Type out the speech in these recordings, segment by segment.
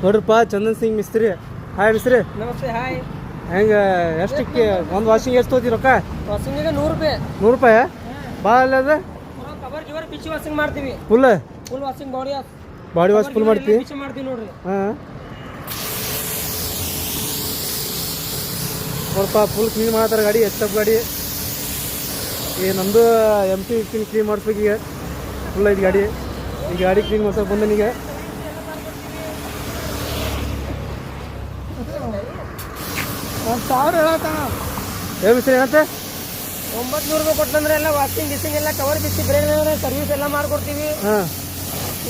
ನೋಡ್ರಪ್ಪ ಚಂದನ್ ಸಿಂಗ್ ಮಿಸ್ತ್ರಿ. ಹಾಯ್ ಮಿಸ್ತ್ರಿ. ನಮಸ್ತೆ. ಹಾಯ್. ಹೆಂಗೆ ಎಷ್ಟಕ್ಕೆ ಒಂದು ವಾಷಿಂಗ್ ಎಷ್ಟು ತೊಗೋತೀರಿ ರೊಕ್ಕ? ವಾಷಿಂಗಿಗೆ 100 ರೂಪಾಯಿ. 100 ರೂಪಾಯಿ ಭಾಳ ಅಲ್ಲ ಅದು? ಕವರ್ ಗಿವರ್ ಬಿಚ್ಚಿ ವಾಷಿಂಗ್ ಮಾಡ್ತೀವಿ. Full washing body wash full ಮಾಡ್ತೀವಿ. ಬಿಚ್ಚಿ ಮಾಡ್ತೀವಿ ನೋಡ್ರಿ. ಹಾಂ ನೋಡಪ್ಪ ಫುಲ್ ಕ್ಲೀನ್ ಮಾಡ್ತಾರೆ ಗಾಡಿ. ಎಚ್ ಗಾಡಿ ಈಗ ನಮ್ಮದು MT-15 ಕ್ಲೀನ್ ಮಾಡಿಸ್ಬೇಕು. ಈಗ ಫುಲ್ ಐದು ಗಾಡಿ. ಈ ಗಾಡಿ ಕ್ಲೀನ್ ಮಾಡ್ಸೋಕೆ ಬಂದ ನೀಗ. ಏನು ಮಿಸ್ತ್ರಿ ಏನಂತೆ? 900 ರೂಪಾಯಿ ಕೊಟ್ಟಂದ್ರೆ ಎಲ್ಲ ವಾಷಿಂಗ್ ಗಿಸಿಂಗ್ ಎಲ್ಲ ಕವರ್ ಬಿಚ್ಚಿ ಬ್ರೇಕ್ ಸರ್ವಿಸ್ ಎಲ್ಲ ಮಾಡ್ಕೊಡ್ತೀವಿ. ಹಾಂ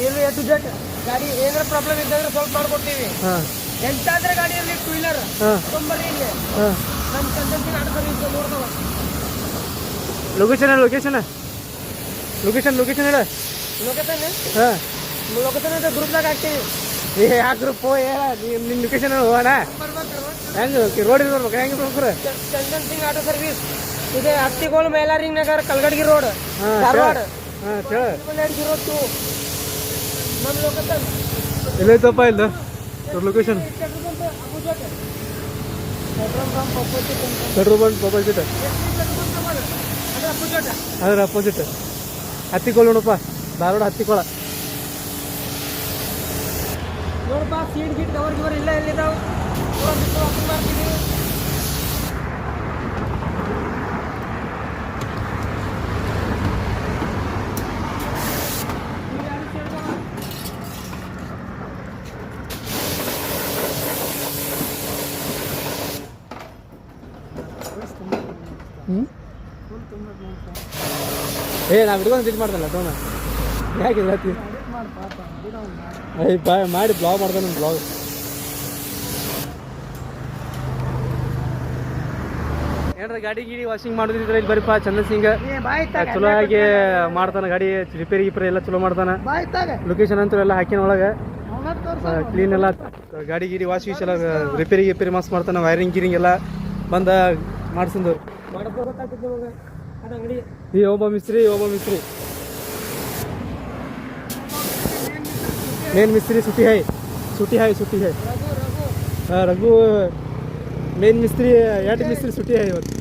ಇಲ್ಲಿ ಎ ಟು ಜೆಡ್ ಗಾಡಿ ಏನಾರ ಪ್ರಾಬ್ಲಮ್ ಇದ್ದಂದ್ರೆ ಸ್ವಲ್ಪ ಮಾಡ್ಕೊಡ್ತೀವಿ. ಹಾಂ ಎಂತಾದ್ರೆ ಗಾಡಿ ಇರಲಿ ಟೂ ವೀಲರ್ ಹಾಂ ತೊಂಬರ್ರಿ ಇಲ್ಲಿ ಹಾಂ. ನಮ್ಮ ಚಂದನ್ಸಿಂಗ್ ಆಟೋ ಸರ್ವಿಸ್ ನೋಡ್ತಾವ. ಲೊಕೇಶನ್ ಹೇಳ ಲೊಕೇಶನ್ ಹೇಳ. ಲೊಕೇಶನ್ ಹಾಂ ಲೊಕೇಶನ್ ಅಂತ ಗ್ರೂಪ್ದಾಗ ಹಾಕ್ತೀವಿ. ಯಾಕೆ ಗ್ರೂಪ್ ನಿನ್ನ ಲೊಕೇಶನ್ ಹೋಗೋಣ. ಹೆಂಗೆ ರೋಡ್ ಇರ್ಬೇಕು ಹೆಂಗೆ ಬರ್ಬೇಕು? ಚಂದನ್ ಸಿಂಗ್ ಆಟೋ ಸರ್ವಿಸ್ ಇದೆ ಹತ್ತಿಗೋಲ್ ಮೈಲಾರಿಂಗ್ ನಗರ್ ಕಲ್ಗಡ್ಗಿ ರೋಡ್ ಧಾರವಾಡ. ಹಾಂ ಕೇಳ 2 ನಮ್ಮ ಲೊಕೇಶನ್ ಎಲ್ಲೈತಪ್ಪ ಇಲ್ಲ ಲೊಕೇಶನ್? Petrol bunk opposite. ಅದ್ರ ಅಪೋಸಿಟ್ ಹತ್ತಿಕೋಳ ನೋಡಪ್ಪ, ಧಾರವಾಡ ಹತ್ತಿಕೋಳ. ನೋಡಪ್ಪ ಸೀಟ್ ಗೀಟ್ ಕವರ್ ಗಿವರ್ ಇಲ್ಲ ಎಲ್ಲಿದ್ದಾವೆ ಮಾಡ್ತೀವಿ. ನಾವು ಹಿಡ್ಕೊಂಡು ಡಿಲೀಟ್ ಮಾಡ್ದಲ್ಲ ಟೋನ. ಯಾಕೆ ಹೇಳ್ತಿ ಮಾಡಿ ಬ್ಲಾಗ್ ಮಾಡ್ದೆ ನನ್ನ ಬ್ಲಾಗ್. ಏನಾರ ಗಾಡಿ ವಾಷಿಂಗ್ ಮಾಡಿದ್ರೆ ಇಲ್ಲಿ ಬರೀಪ್ಪ ಚಂದನ್ ಸಿಂಗ್ ಚಲೋ ಆಗಿ ಮಾಡ್ತಾನೆ. ಗಾಡಿ ರಿಪೇರಿ ಎಲ್ಲ ಚಲೋ ಮಾಡ್ತಾನೆ. ಲೊಕೇಶನ್ ಅಂತೂ ಎಲ್ಲ ಹಾಕಿನ ಒಳಗೆ ಕ್ಲೀನ್ ಎಲ್ಲ ಗಾಡಿ ವಾಶ್ ಎಲ್ಲ ರಿಪೇರಿ ಮಸ್ತ್ ಮಾಡ್ತಾನೆ. ವೈರಿಂಗ್ ಗೀರಿಂಗ್ ಎಲ್ಲ ಬಂದ ಮಾಡ್ಸಂದವ್ರು. ಈ ಒಬ್ಬ ಮಿಸ್ತ್ರಿ ಮೇನ್ ಮಿಸ್ತ್ರಿ ಸುಟಿ ಹೈ. ಹಾಂ ರಘು ಮೇನ್ ಮಿಸ್ತ್ರಿ 2 ಮಿಸ್ತ್ರಿ ಸುಟಿ ಹೈ ಇವತ್ತು.